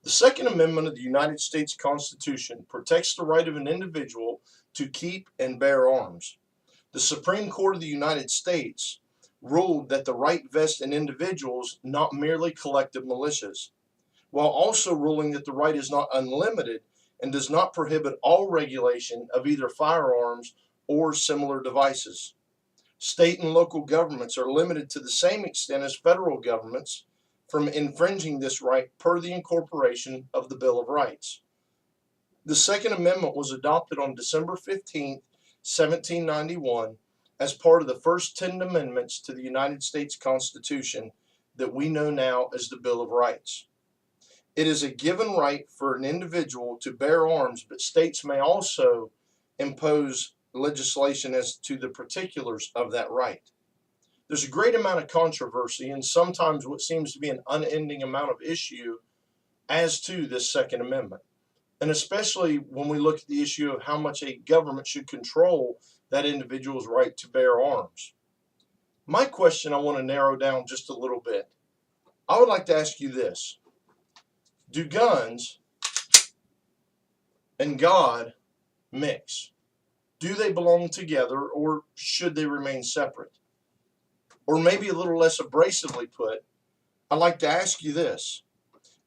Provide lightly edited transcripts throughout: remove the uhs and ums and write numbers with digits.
The Second Amendment of the United States Constitution protects the right of an individual to keep and bear arms. The Supreme Court of the United States ruled that the right vests in individuals, not merely collective militias, while also ruling that the right is not unlimited and does not prohibit all regulation of either firearms or similar devices. State and local governments are limited to the same extent as federal governments from infringing this right per the incorporation of the Bill of Rights. The Second Amendment was adopted on December 15, 1791, as part of the first 10 amendments to the United States Constitution that we know now as the Bill of Rights. It is a given right for an individual to bear arms, but states may also impose legislation as to the particulars of that right. There's a great amount of controversy and sometimes what seems to be an unending amount of issue as to this Second Amendment. And especially when we look at the issue of how much a government should control that individual's right to bear arms. My question I want to narrow down just a little bit. I would like to ask you this. Do guns and God mix? Do they belong together or should they remain separate? Or maybe a little less abrasively put, I'd like to ask you this.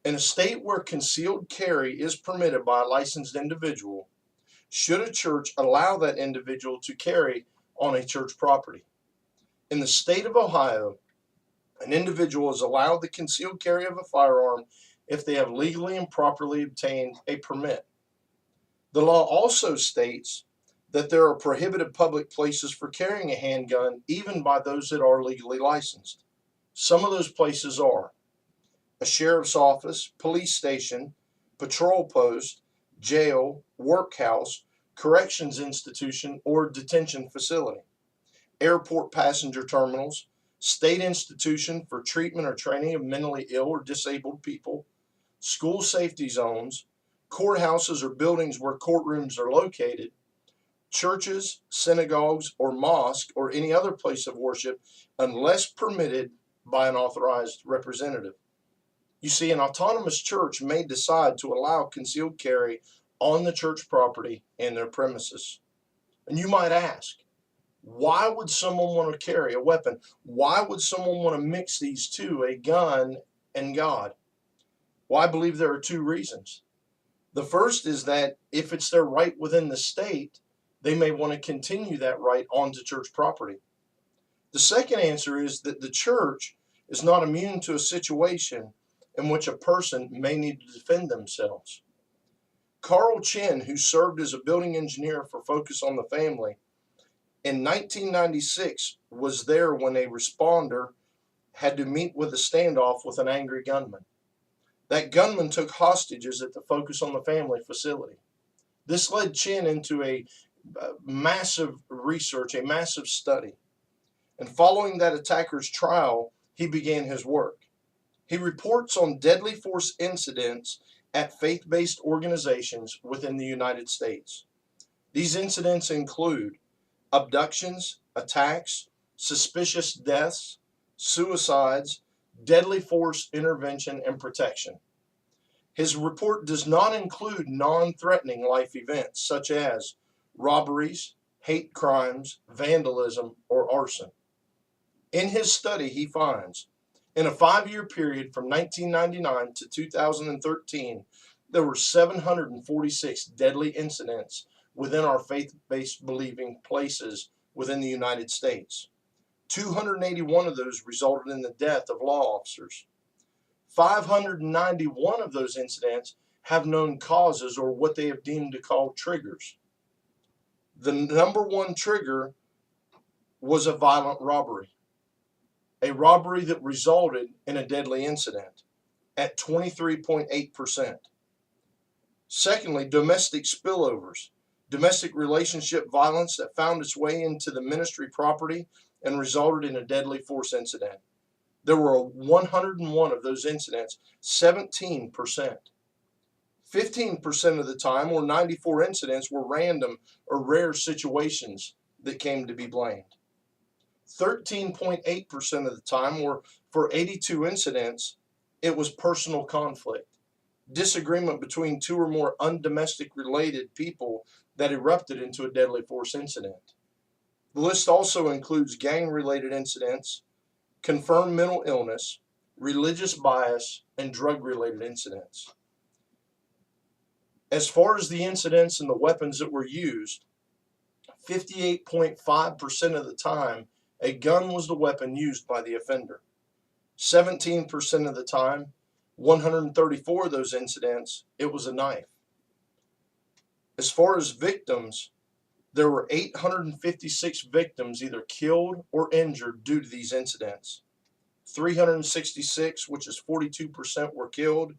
In a state where concealed carry is permitted by a licensed individual, should a church allow that individual to carry on a church property? In the state of Ohio, an individual is allowed the concealed carry of a firearm if they have legally and properly obtained a permit. The law also states that there are prohibited public places for carrying a handgun even by those that are legally licensed. Some of those places are a sheriff's office, police station, patrol post, jail, workhouse, corrections institution, or detention facility, airport passenger terminals, state institution for treatment or training of mentally ill or disabled people, school safety zones, courthouses or buildings where courtrooms are located, churches, synagogues, or mosque, or any other place of worship, unless permitted by an authorized representative. You see, an autonomous church may decide to allow concealed carry on the church property and their premises. And you might ask, why would someone want to carry a weapon? Why would someone want to mix these two, a gun and God? Well, I believe there are two reasons. The first is that if it's their right within the state, they may want to continue that right onto church property. The second answer is that the church is not immune to a situation in which a person may need to defend themselves. Carl Chin, who served as a building engineer for Focus on the Family, in 1996 was there when a responder had to meet with a standoff with an angry gunman. That gunman took hostages at the Focus on the Family facility. This led Chin into a massive research, a massive study. And following that attacker's trial, he began his work. He reports on deadly force incidents at faith-based organizations within the United States. These incidents include abductions, attacks, suspicious deaths, suicides, deadly force intervention, and protection. His report does not include non-threatening life events such as robberies, hate crimes, vandalism, or arson. In his study, he finds, in a 5-year period from 1999 to 2013, there were 746 deadly incidents within our faith-based believing places within the United States. 281 of those resulted in the death of law officers. 591 of those incidents have known causes or what they have deemed to call triggers. The number one trigger was a violent robbery, a robbery that resulted in a deadly incident at 23.8%. Secondly, domestic spillovers, domestic relationship violence that found its way into the ministry property and resulted in a deadly force incident. There were 101 of those incidents, 17%. 15% of the time, or 94 incidents, were random or rare situations that came to be blamed. 13.8% of the time, or for 82 incidents, it was personal conflict. disagreement between two or more undomestic related people that erupted into a deadly force incident. The list also includes gang-related incidents, confirmed mental illness, religious bias, and drug-related incidents. As far as the incidents and the weapons that were used, 58.5% of the time, a gun was the weapon used by the offender. 17% of the time, 134 of those incidents, it was a knife. As far as victims, there were 856 victims either killed or injured due to these incidents. 366, which is 42%, were killed,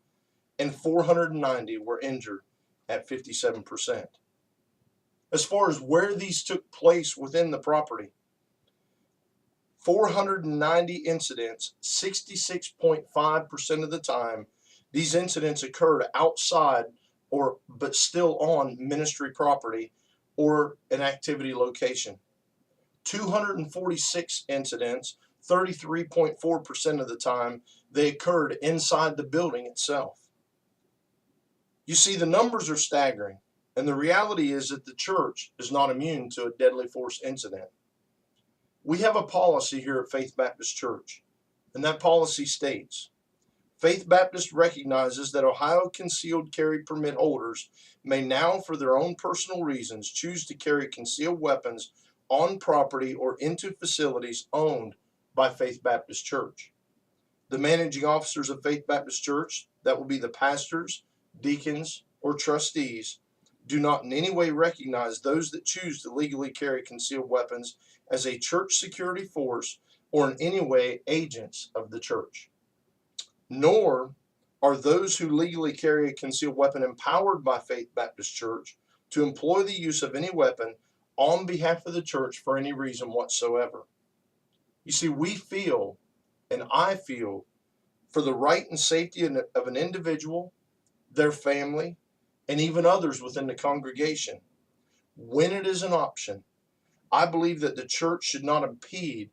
and 490 were injured at 57%. As far as where these took place within the property, 490 incidents, 66.5% of the time, these incidents occurred outside but still on ministry property or an activity location. 246 incidents, 33.4% of the time, they occurred inside the building itself. You see, the numbers are staggering, and the reality is that the church is not immune to a deadly force incident. We have a policy here at Faith Baptist Church, and that policy states, Faith Baptist recognizes that Ohio concealed carry permit holders may now, for their own personal reasons, choose to carry concealed weapons on property or into facilities owned by Faith Baptist Church. The managing officers of Faith Baptist Church, that will be the pastors, deacons, or trustees, do not in any way recognize those that choose to legally carry concealed weapons as a church security force or in any way agents of the church. Nor are those who legally carry a concealed weapon empowered by Faith Baptist Church to employ the use of any weapon on behalf of the church for any reason whatsoever. You see, we feel, and I feel, for the right and safety of an individual, their family, and even others within the congregation, when it is an option, I believe that the church should not impede,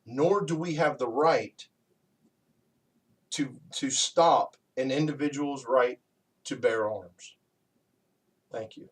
nor do we have the right to stop an individual's right to bear arms. Thank you.